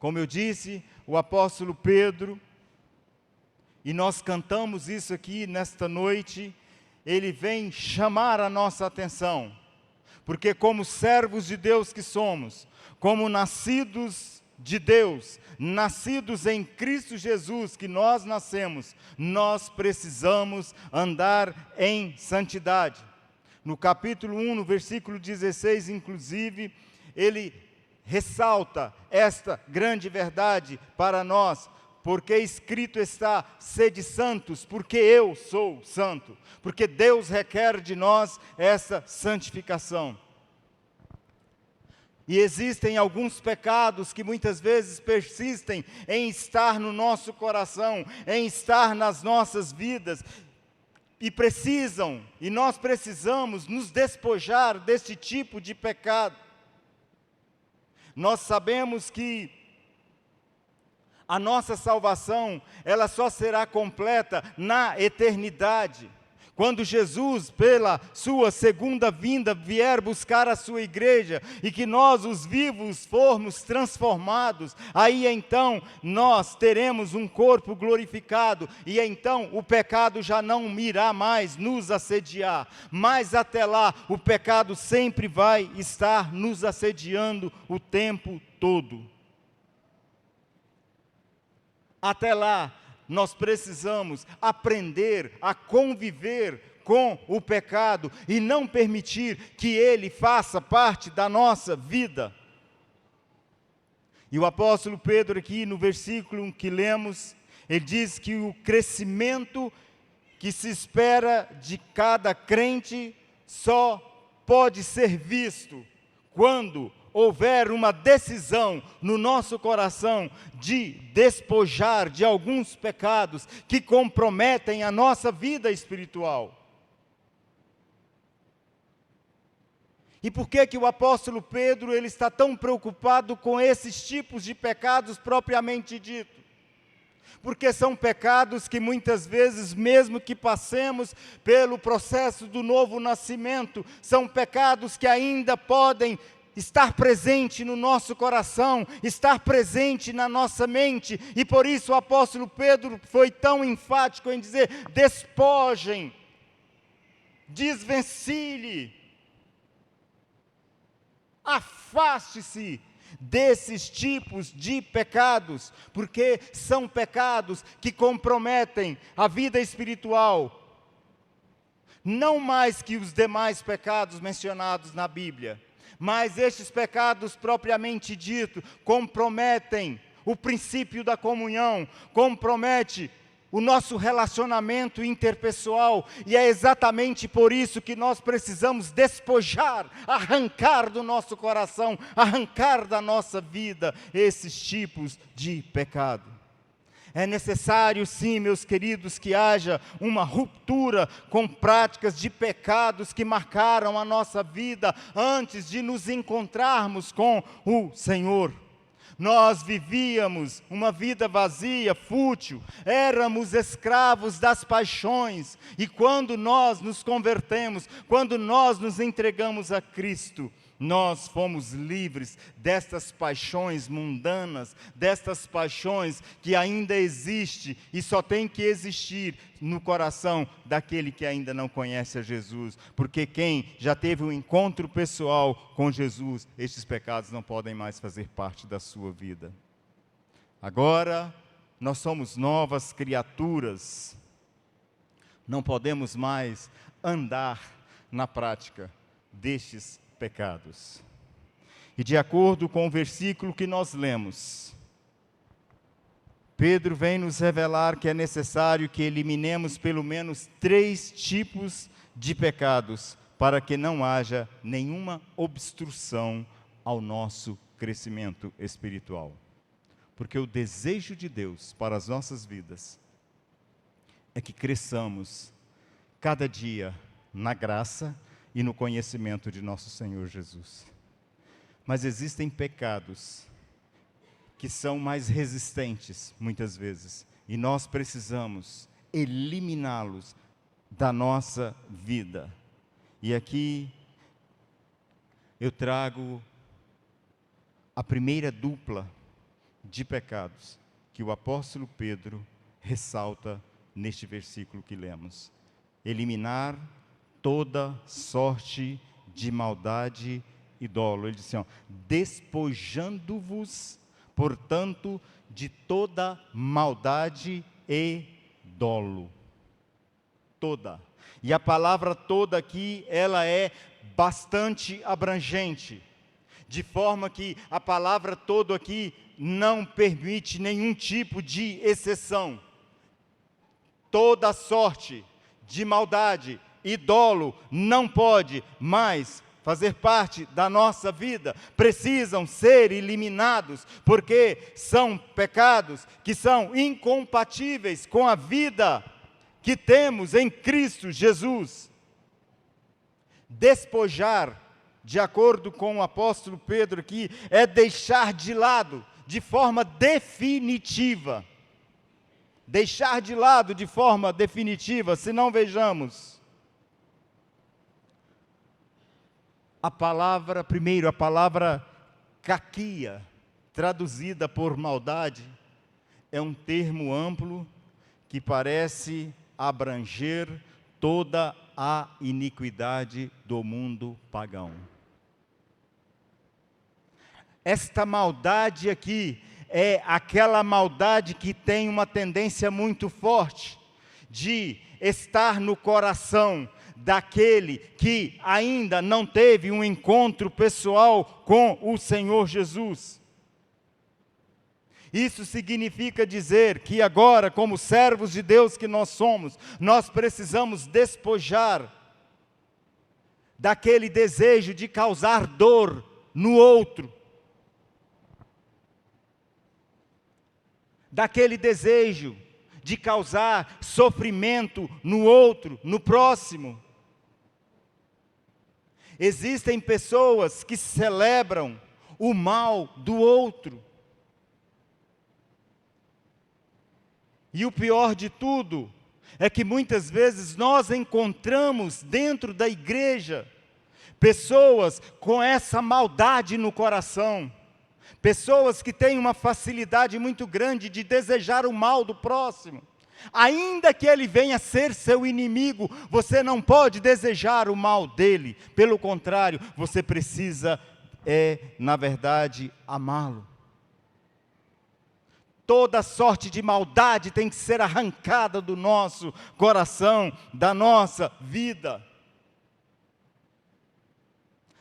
Como eu disse, o apóstolo Pedro, e nós cantamos isso aqui nesta noite, ele vem chamar a nossa atenção, porque como servos de Deus que somos, como nascidos de Deus, nascidos em Cristo Jesus, que nós nascemos, nós precisamos andar em santidade. No capítulo 1, no versículo 16, inclusive, ele ressalta esta grande verdade para nós, porque escrito está: sede santos, porque eu sou santo, porque Deus requer de nós essa santificação. E existem alguns pecados que muitas vezes persistem em estar no nosso coração, em estar nas nossas vidas, e nós precisamos nos despojar desse tipo de pecado. Nós sabemos que a nossa salvação, ela só será completa na eternidade. Quando Jesus, pela sua segunda vinda, vier buscar a sua igreja, e que nós, os vivos, formos transformados, aí então nós teremos um corpo glorificado, e então o pecado já não irá mais nos assediar. Mas até lá, o pecado sempre vai estar nos assediando o tempo todo. Até lá, nós precisamos aprender a conviver com o pecado e não permitir que ele faça parte da nossa vida. E o apóstolo Pedro aqui no versículo que lemos, ele diz que o crescimento que se espera de cada crente só pode ser visto quando houver uma decisão no nosso coração de despojar de alguns pecados que comprometem a nossa vida espiritual. E por que o apóstolo Pedro ele está tão preocupado com esses tipos de pecados propriamente dito? Porque são pecados que muitas vezes, mesmo que passemos pelo processo do novo nascimento, são pecados que ainda podem estar presente no nosso coração, estar presente na nossa mente, e por isso o apóstolo Pedro foi tão enfático em dizer: despojem, desvencilhe, afaste-se desses tipos de pecados, porque são pecados que comprometem a vida espiritual, não mais que os demais pecados mencionados na Bíblia. Mas estes pecados propriamente dito comprometem o princípio da comunhão, compromete o nosso relacionamento interpessoal, e é exatamente por isso que nós precisamos despojar, arrancar do nosso coração, arrancar da nossa vida esses tipos de pecado. É necessário, sim, meus queridos, que haja uma ruptura com práticas de pecados que marcaram a nossa vida antes de nos encontrarmos com o Senhor. Nós vivíamos uma vida vazia, fútil, éramos escravos das paixões, e quando nós nos convertemos, quando nós nos entregamos a Cristo, nós fomos livres destas paixões mundanas, destas paixões que ainda existem e só tem que existir no coração daquele que ainda não conhece a Jesus. Porque quem já teve um encontro pessoal com Jesus, estes pecados não podem mais fazer parte da sua vida. Agora, nós somos novas criaturas, não podemos mais andar na prática destes pecados. E de acordo com o versículo que nós lemos, Pedro vem nos revelar que é necessário que eliminemos pelo menos 3 tipos de pecados para que não haja nenhuma obstrução ao nosso crescimento espiritual. Porque o desejo de Deus para as nossas vidas é que cresçamos cada dia na graça e no conhecimento de nosso Senhor Jesus. Mas existem pecados que são mais resistentes, muitas vezes, e nós precisamos eliminá-los da nossa vida. E aqui eu trago a primeira dupla de pecados que o apóstolo Pedro ressalta neste versículo que lemos. Eliminar toda sorte de maldade e dolo. Ele diz assim, despojando-vos, portanto, de toda maldade e dolo. Toda. E a palavra toda aqui, ela é bastante abrangente, de forma que a palavra todo aqui não permite nenhum tipo de exceção. Toda sorte de maldade e dolo não pode mais fazer parte da nossa vida, precisam ser eliminados, porque são pecados que são incompatíveis com a vida que temos em Cristo Jesus. Despojar, de acordo com o apóstolo Pedro aqui, é deixar de lado de forma definitiva. Deixar de lado de forma definitiva, se não vejamos. Primeiro, a palavra caquia, traduzida por maldade, é um termo amplo que parece abranger toda a iniquidade do mundo pagão. Esta maldade aqui é aquela maldade que tem uma tendência muito forte de estar no coração daquele que ainda não teve um encontro pessoal com o Senhor Jesus. Isso significa dizer que agora, como servos de Deus que nós somos, nós precisamos despojar daquele desejo de causar dor no outro, daquele desejo de causar sofrimento no outro, no próximo. Existem pessoas que celebram o mal do outro. E o pior de tudo é que muitas vezes nós encontramos dentro da igreja pessoas com essa maldade no coração, pessoas que têm uma facilidade muito grande de desejar o mal do próximo. Ainda que ele venha ser seu inimigo, você não pode desejar o mal dele. Pelo contrário, você precisa, na verdade, amá-lo. Toda sorte de maldade tem que ser arrancada do nosso coração, da nossa vida.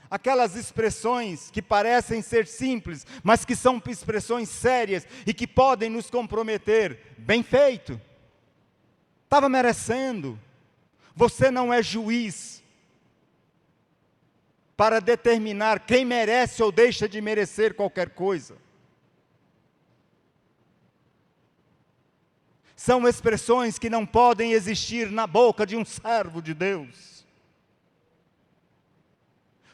Aquelas expressões que parecem ser simples, mas que são expressões sérias e que podem nos comprometer. Bem feito. Estava merecendo. Você não é juiz para determinar quem merece ou deixa de merecer qualquer coisa. São expressões que não podem existir na boca de um servo de Deus.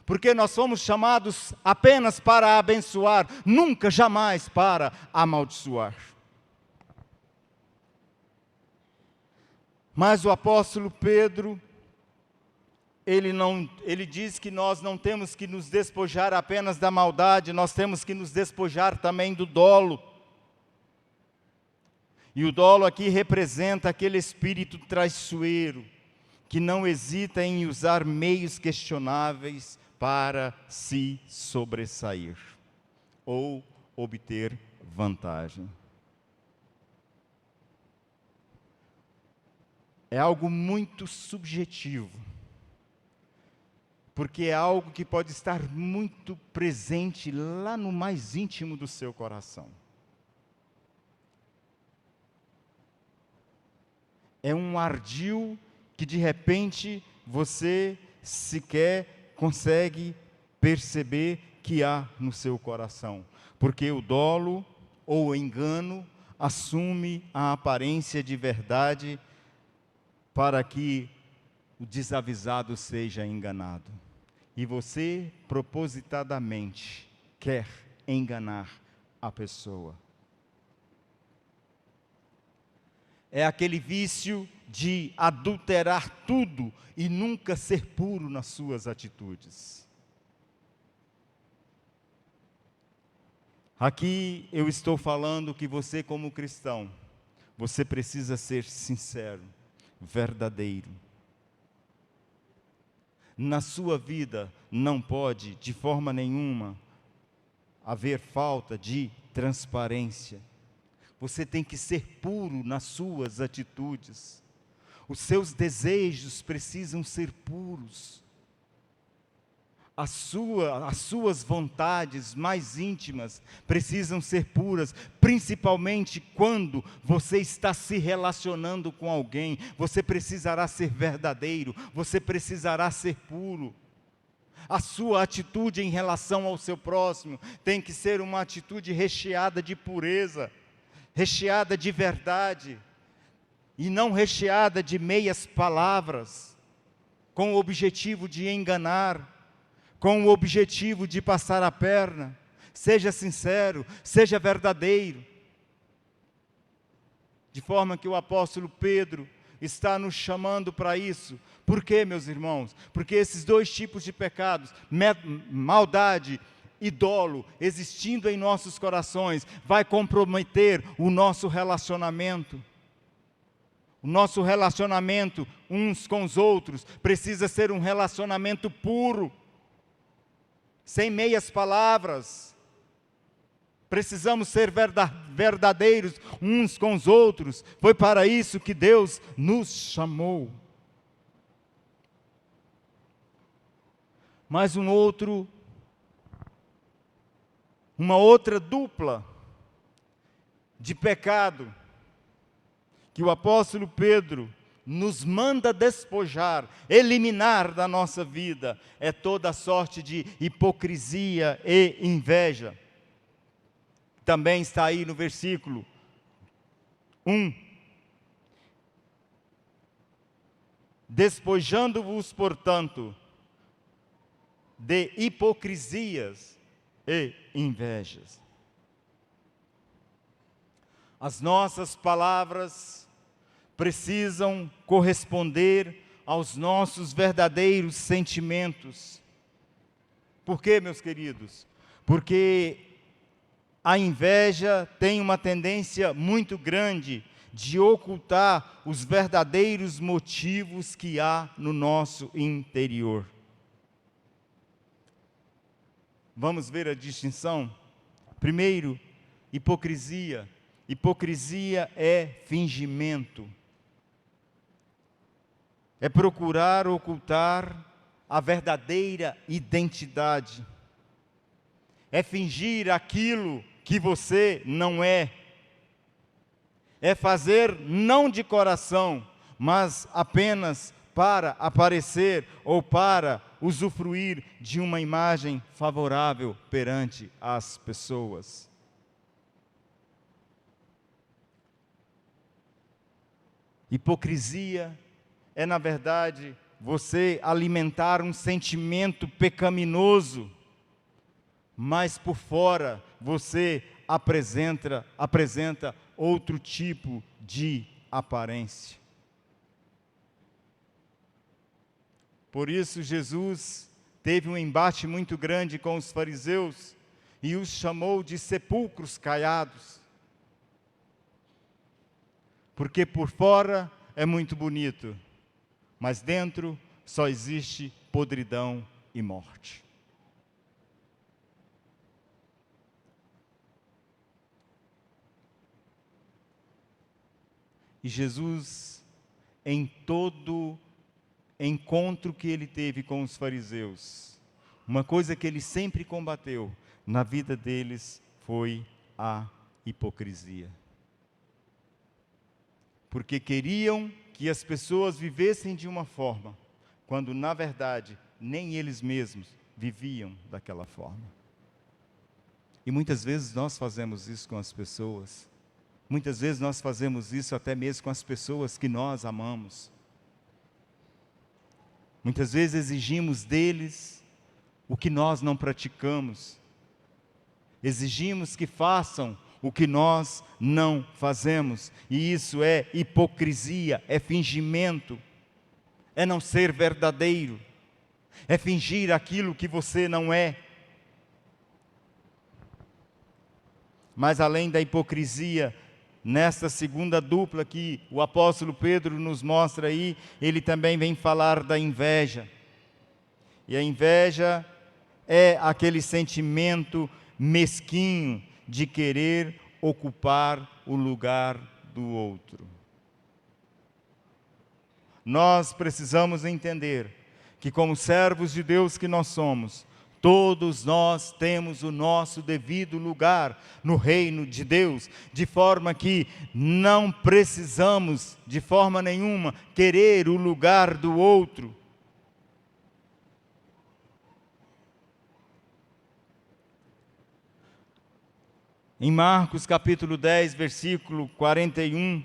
Porque nós somos chamados apenas para abençoar, nunca, jamais para amaldiçoar. Mas o apóstolo Pedro, ele diz que nós não temos que nos despojar apenas da maldade, nós temos que nos despojar também do dolo. E o dolo aqui representa aquele espírito traiçoeiro, que não hesita em usar meios questionáveis para se sobressair, ou obter vantagem. É algo muito subjetivo, porque é algo que pode estar muito presente lá no mais íntimo do seu coração. É um ardil que de repente você sequer consegue perceber que há no seu coração. Porque o dolo ou o engano assume a aparência de verdade para que o desavisado seja enganado. E você propositadamente quer enganar a pessoa. É aquele vício de adulterar tudo e nunca ser puro nas suas atitudes. Aqui eu estou falando que você, como cristão, você precisa ser sincero, verdadeiro. Na sua vida não pode, de forma nenhuma, haver falta de transparência. Você tem que ser puro nas suas atitudes. Os seus desejos precisam ser puros. As suas vontades mais íntimas precisam ser puras, principalmente quando você está se relacionando com alguém. Você precisará ser verdadeiro, você precisará ser puro. A sua atitude em relação ao seu próximo tem que ser uma atitude recheada de pureza, recheada de verdade, e não recheada de meias palavras, com o objetivo de enganar, com o objetivo de passar a perna. Seja sincero, seja verdadeiro. De forma que o apóstolo Pedro está nos chamando para isso. Por quê, meus irmãos? Porque esses dois tipos de pecados, maldade e dolo, existindo em nossos corações, vai comprometer o nosso relacionamento. O nosso relacionamento uns com os outros precisa ser um relacionamento puro, sem meias palavras. Precisamos ser verdadeiros uns com os outros. Foi para isso que Deus nos chamou. Mas uma outra dupla de pecado que o apóstolo Pedro nos manda despojar, eliminar da nossa vida, é toda sorte de hipocrisia e inveja. Também está aí no versículo 1. Despojando-vos, portanto, de hipocrisias e invejas. As nossas palavras precisam corresponder aos nossos verdadeiros sentimentos. Por quê, meus queridos? Porque a inveja tem uma tendência muito grande de ocultar os verdadeiros motivos que há no nosso interior. Vamos ver a distinção? Primeiro, hipocrisia. Hipocrisia é fingimento. É procurar ocultar a verdadeira identidade. É fingir aquilo que você não é. É fazer não de coração, mas apenas para aparecer ou para usufruir de uma imagem favorável perante as pessoas. Hipocrisia é, na verdade, você alimentar um sentimento pecaminoso, mas por fora você apresenta outro tipo de aparência. Por isso Jesus teve um embate muito grande com os fariseus e os chamou de sepulcros caiados. Porque por fora é muito bonito, mas dentro só existe podridão e morte. E Jesus, em todo encontro que ele teve com os fariseus, uma coisa que ele sempre combateu na vida deles foi a hipocrisia. Porque queriam que as pessoas vivessem de uma forma, quando na verdade nem eles mesmos viviam daquela forma. E muitas vezes nós fazemos isso com as pessoas. Muitas vezes nós fazemos isso até mesmo com as pessoas que nós amamos. Muitas vezes exigimos deles o que nós não praticamos. Exigimos que façam o que nós não fazemos. E isso é hipocrisia, é fingimento, é não ser verdadeiro, é fingir aquilo que você não é. Mas além da hipocrisia, nesta segunda dupla que o apóstolo Pedro nos mostra aí, ele também vem falar da inveja. E a inveja é aquele sentimento mesquinho de querer ocupar o lugar do outro. Nós precisamos entender que, como servos de Deus que nós somos, todos nós temos o nosso devido lugar no reino de Deus, de forma que não precisamos, de forma nenhuma, querer o lugar do outro. Em Marcos capítulo 10, versículo 41,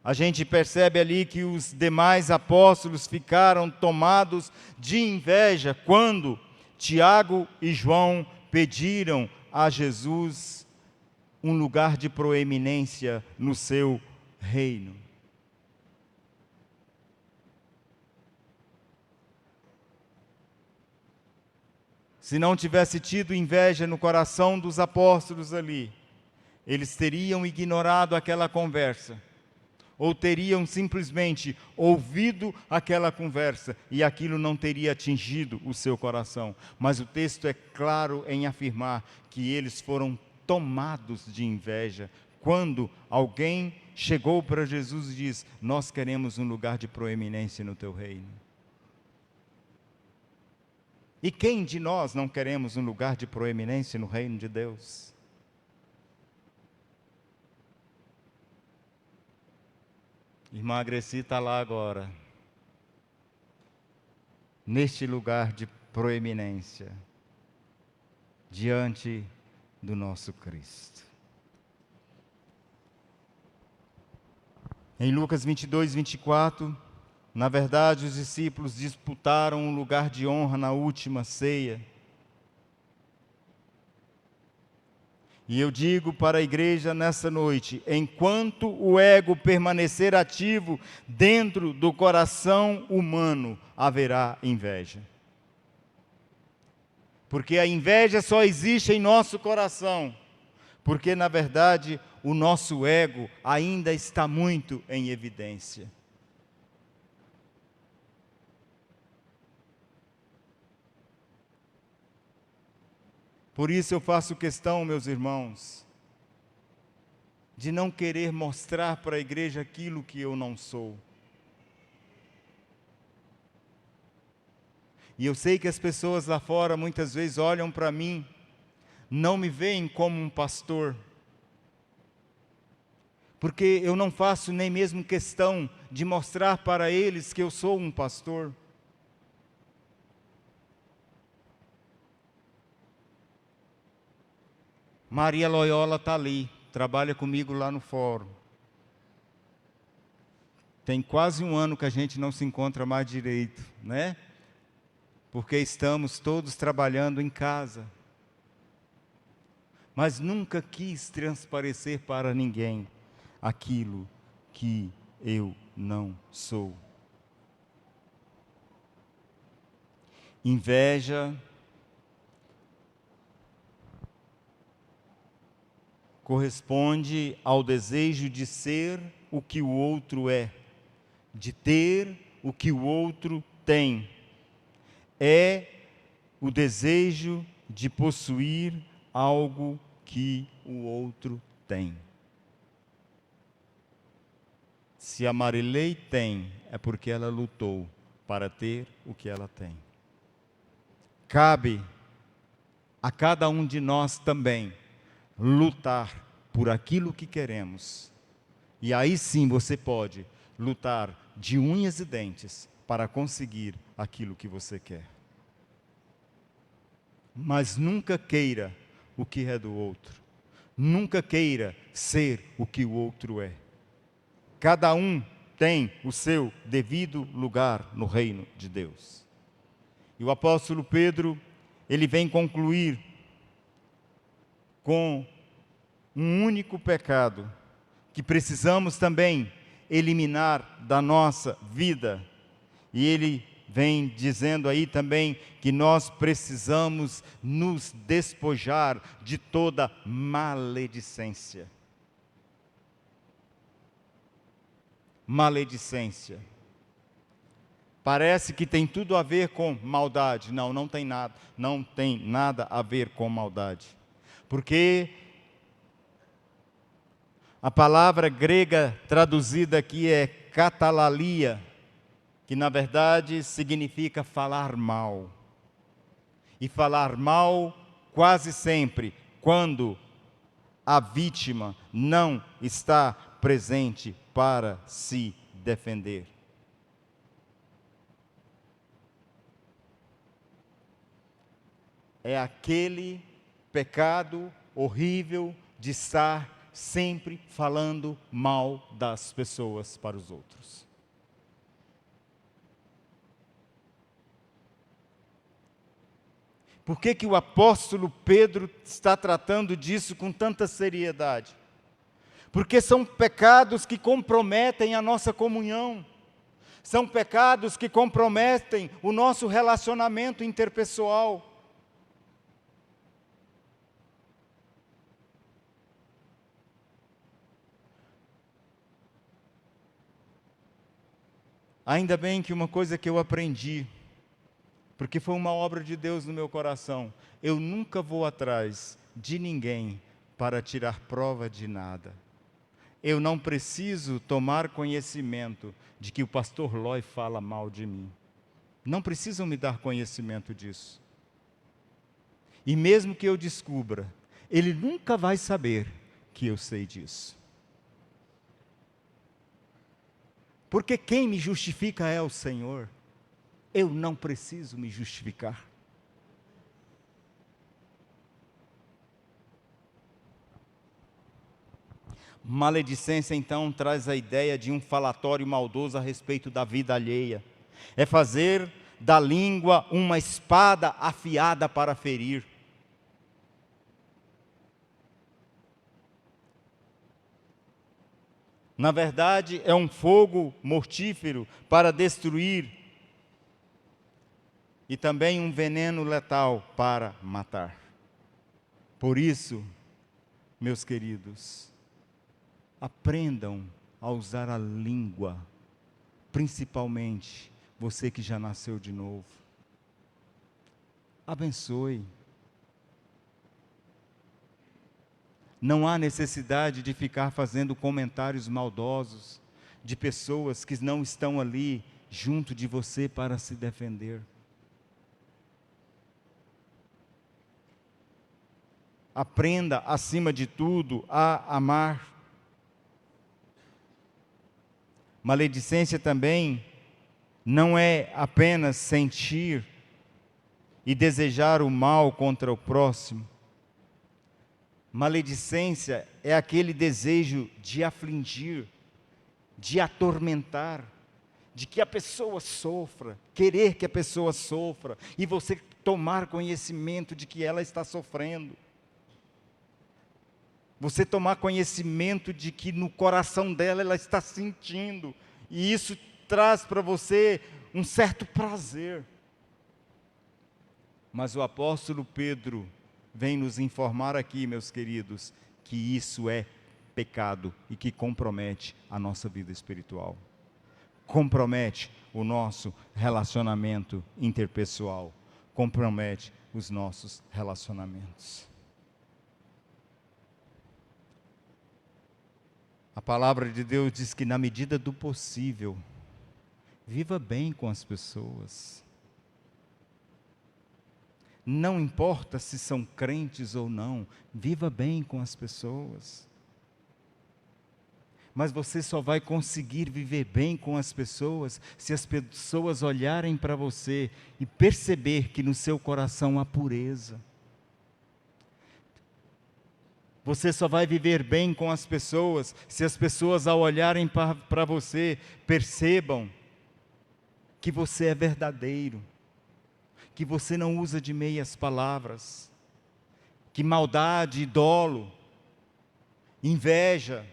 a gente percebe ali que os demais apóstolos ficaram tomados de inveja quando Tiago e João pediram a Jesus um lugar de proeminência no seu reino. Se não tivesse tido inveja no coração dos apóstolos ali, eles teriam ignorado aquela conversa, ou teriam simplesmente ouvido aquela conversa e aquilo não teria atingido o seu coração. Mas o texto é claro em afirmar que eles foram tomados de inveja quando alguém chegou para Jesus e disse: nós queremos um lugar de proeminência no teu reino. E quem de nós não queremos um lugar de proeminência no reino de Deus? Irmã Agreci está lá agora, neste lugar de proeminência, diante do nosso Cristo. Em Lucas 22, 24, na verdade os discípulos disputaram um lugar de honra na última ceia. E eu digo para a igreja nessa noite, enquanto o ego permanecer ativo dentro do coração humano, haverá inveja. Porque a inveja só existe em nosso coração, porque na verdade o nosso ego ainda está muito em evidência. Por isso eu faço questão, meus irmãos, de não querer mostrar para a igreja aquilo que eu não sou. E eu sei que as pessoas lá fora muitas vezes olham para mim, não me veem como um pastor, porque eu não faço nem mesmo questão de mostrar para eles que eu sou um pastor. Maria Loyola está ali, trabalha comigo lá no fórum. Tem quase um ano que a gente não se encontra mais direito, né? Porque estamos todos trabalhando em casa. Mas nunca quis transparecer para ninguém aquilo que eu não sou. Inveja corresponde ao desejo de ser o que o outro é, de ter o que o outro tem. É o desejo de possuir algo que o outro tem. Se a Marilei tem, é porque ela lutou para ter o que ela tem. Cabe a cada um de nós também lutar por aquilo que queremos. E aí sim você pode lutar de unhas e dentes para conseguir aquilo que você quer. Mas nunca queira o que é do outro. Nunca queira ser o que o outro é. Cada um tem o seu devido lugar no reino de Deus. E o apóstolo Pedro, ele vem concluir com um único pecado que precisamos também eliminar da nossa vida. E ele vem dizendo aí também que nós precisamos nos despojar de toda maledicência. Maledicência. Parece que tem tudo a ver com maldade. Não, não tem nada. Não tem nada a ver com maldade. Porque a palavra grega traduzida aqui é katalalia, que na verdade significa falar mal. E falar mal quase sempre quando a vítima não está presente para se defender. É aquele pecado horrível de estar sempre falando mal das pessoas para os outros. Por que o apóstolo Pedro está tratando disso com tanta seriedade? Porque são pecados que comprometem a nossa comunhão. São pecados que comprometem o nosso relacionamento interpessoal. Ainda bem que uma coisa que eu aprendi, porque foi uma obra de Deus no meu coração, eu nunca vou atrás de ninguém para tirar prova de nada. Eu não preciso tomar conhecimento de que o pastor Lói fala mal de mim. Não precisam me dar conhecimento disso. E mesmo que eu descubra, ele nunca vai saber que eu sei disso. Porque quem me justifica é o Senhor. Eu não preciso me justificar. Maledicência, então, traz a ideia de um falatório maldoso a respeito da vida alheia. É fazer da língua uma espada afiada para ferir. Na verdade, é um fogo mortífero para destruir e também um veneno letal para matar. Por isso, meus queridos, aprendam a usar a língua, principalmente você que já nasceu de novo. Abençoe. Não há necessidade de ficar fazendo comentários maldosos de pessoas que não estão ali junto de você para se defender. Aprenda, acima de tudo, a amar. Maledicência também não é apenas sentir e desejar o mal contra o próximo. Maledicência é aquele desejo de afligir, de atormentar, de que a pessoa sofra, querer que a pessoa sofra, e você tomar conhecimento de que ela está sofrendo. Você tomar conhecimento de que no coração dela ela está sentindo, e isso traz para você um certo prazer. Mas o apóstolo Pedro vem nos informar aqui, meus queridos, que isso é pecado e que compromete a nossa vida espiritual. Compromete o nosso relacionamento interpessoal. Compromete os nossos relacionamentos. A palavra de Deus diz que na medida do possível, viva bem com as pessoas. Não importa se são crentes ou não, viva bem com as pessoas. Mas você só vai conseguir viver bem com as pessoas se as pessoas olharem para você e perceber que no seu coração há pureza. Você só vai viver bem com as pessoas se as pessoas, ao olharem para você, percebam que você é verdadeiro, que você não usa de meias palavras, que maldade, dolo, inveja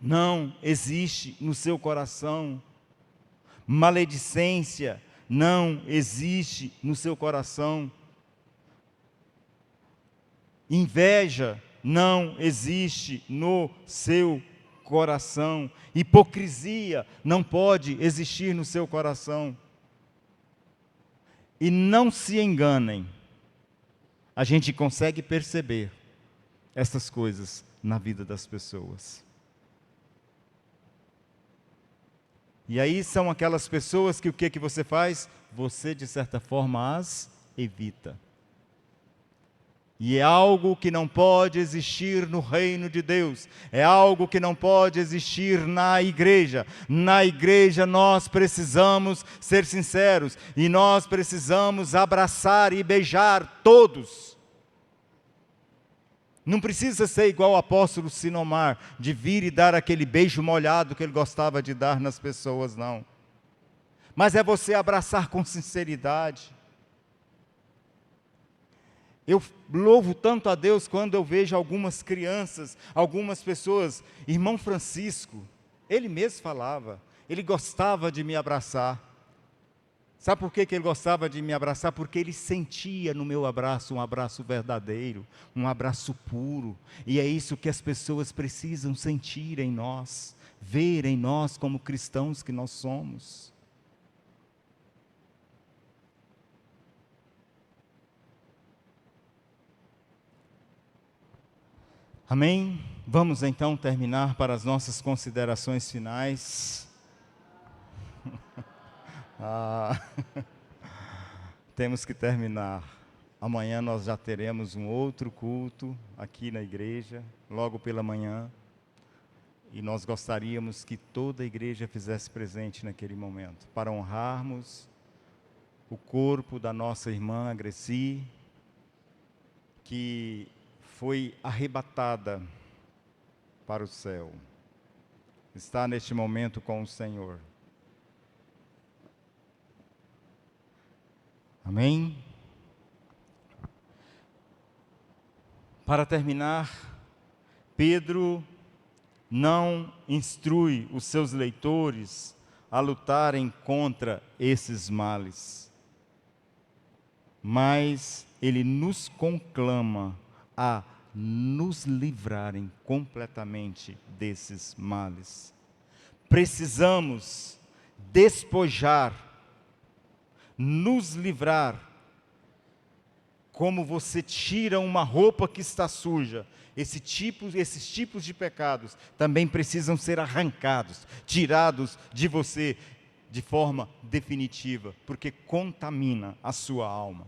não existe no seu coração. Maledicência não existe no seu coração. Inveja não existe no seu coração. Hipocrisia não pode existir no seu coração. E não se enganem, a gente consegue perceber essas coisas na vida das pessoas. E aí são aquelas pessoas que o que você faz? Você, de certa forma, as evita. E é algo que não pode existir no reino de Deus. É algo que não pode existir na igreja. Na igreja nós precisamos ser sinceros. E nós precisamos abraçar e beijar todos. Não precisa ser igual o apóstolo Sinomar, de vir e dar aquele beijo molhado que ele gostava de dar nas pessoas, não. Mas é você abraçar com sinceridade. Eu louvo tanto a Deus quando eu vejo algumas crianças, algumas pessoas. Irmão Francisco, ele mesmo falava, ele gostava de me abraçar. Sabe por que ele gostava de me abraçar? Porque ele sentia no meu abraço um abraço verdadeiro, um abraço puro. E é isso que as pessoas precisam sentir em nós, ver em nós como cristãos que nós somos. Amém? Vamos então terminar para as nossas considerações finais. Temos que terminar. Amanhã nós já teremos um outro culto aqui na igreja, logo pela manhã. E nós gostaríamos que toda a igreja fizesse presente naquele momento, para honrarmos o corpo da nossa irmã Greci, que foi arrebatada para o céu. Está neste momento com o Senhor. Amém? Para terminar, Pedro não instrui os seus leitores a lutarem contra esses males, mas ele nos conclama a nos livrarem completamente desses males. Precisamos despojar, nos livrar, como você tira uma roupa que está suja. Esses tipos de pecados também precisam ser arrancados, tirados de você de forma definitiva, porque contamina a sua alma.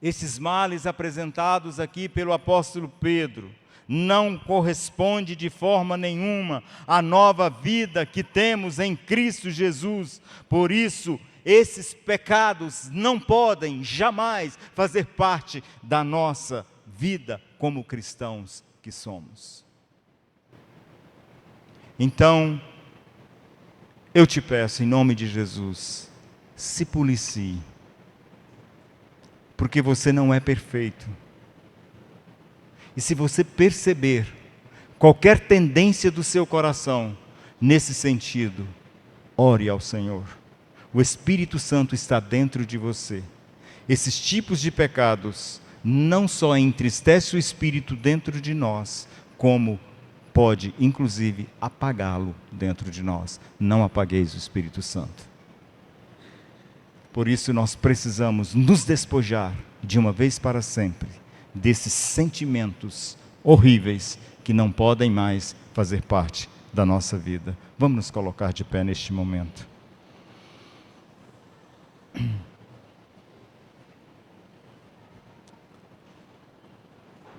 Esses males apresentados aqui pelo apóstolo Pedro não corresponde de forma nenhuma à nova vida que temos em Cristo Jesus. Por isso, esses pecados não podem jamais fazer parte da nossa vida como cristãos que somos. Então, eu te peço em nome de Jesus, se policie, porque você não é perfeito. E se você perceber qualquer tendência do seu coração nesse sentido, ore ao Senhor. O Espírito Santo está dentro de você. Esses tipos de pecados não só entristecem o Espírito dentro de nós, como pode, inclusive, apagá-lo dentro de nós. Não apagueis o Espírito Santo. Por isso nós precisamos nos despojar, de uma vez para sempre, desses sentimentos horríveis que não podem mais fazer parte da nossa vida. Vamos nos colocar de pé neste momento.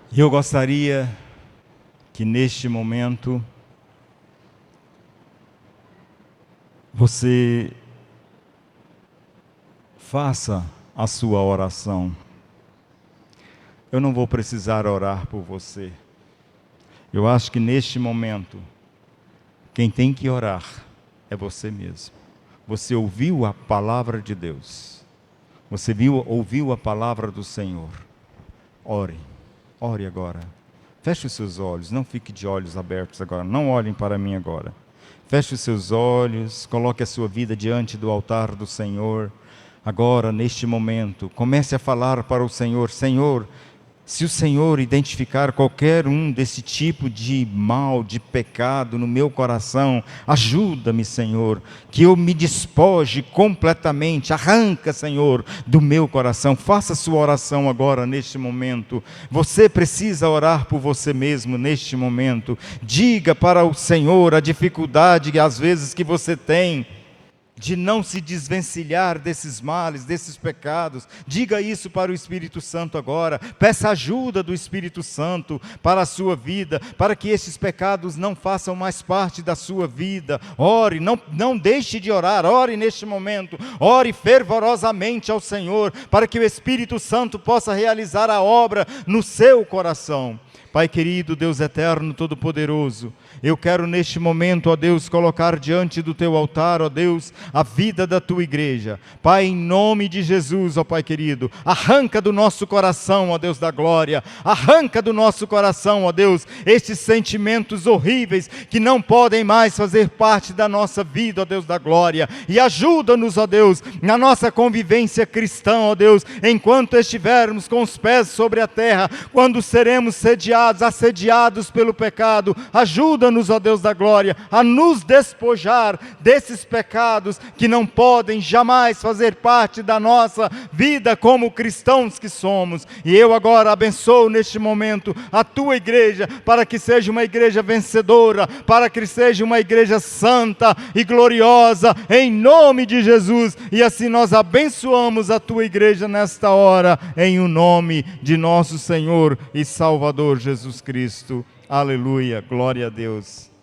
E eu gostaria que neste momento você faça a sua oração. Eu não vou precisar orar por você. Eu acho que neste momento, quem tem que orar é você mesmo. Você ouviu a palavra de Deus. Você ouviu a palavra do Senhor. Ore. Ore agora. Feche os seus olhos. Não fique de olhos abertos agora. Não olhem para mim agora. Feche os seus olhos, coloque a sua vida diante do altar do Senhor. Agora, neste momento, comece a falar para o Senhor: Senhor, se o Senhor identificar qualquer desse tipo de mal, de pecado no meu coração, ajuda-me, Senhor, que eu me despoje completamente. Arranca, Senhor, do meu coração. Faça a sua oração agora, neste momento. Você precisa orar por você mesmo neste momento. Diga para o Senhor a dificuldade que às vezes que você tem de não se desvencilhar desses males, desses pecados. Diga isso para o Espírito Santo agora. Peça ajuda do Espírito Santo para a sua vida, para que esses pecados não façam mais parte da sua vida. Ore, não deixe de orar, ore neste momento, ore fervorosamente ao Senhor, para que o Espírito Santo possa realizar a obra no seu coração. Pai querido, Deus eterno, todo-poderoso, eu quero neste momento, ó Deus, colocar diante do teu altar, ó Deus, a vida da tua igreja. Pai, em nome de Jesus, ó Pai querido, arranca do nosso coração, ó Deus da glória, arranca do nosso coração, ó Deus, estes sentimentos horríveis que não podem mais fazer parte da nossa vida, ó Deus da glória, e ajuda-nos, ó Deus, na nossa convivência cristã, ó Deus, enquanto estivermos com os pés sobre a terra, quando seremos assediados pelo pecado. Ajuda-nos, ó Deus da glória, a nos despojar desses pecados que não podem jamais fazer parte da nossa vida como cristãos que somos. E eu agora abençoo neste momento a tua igreja, para que seja uma igreja vencedora, para que seja uma igreja santa e gloriosa, em nome de Jesus. E assim nós abençoamos a tua igreja nesta hora, em o nome de nosso Senhor e Salvador Jesus Cristo. Aleluia, glória a Deus.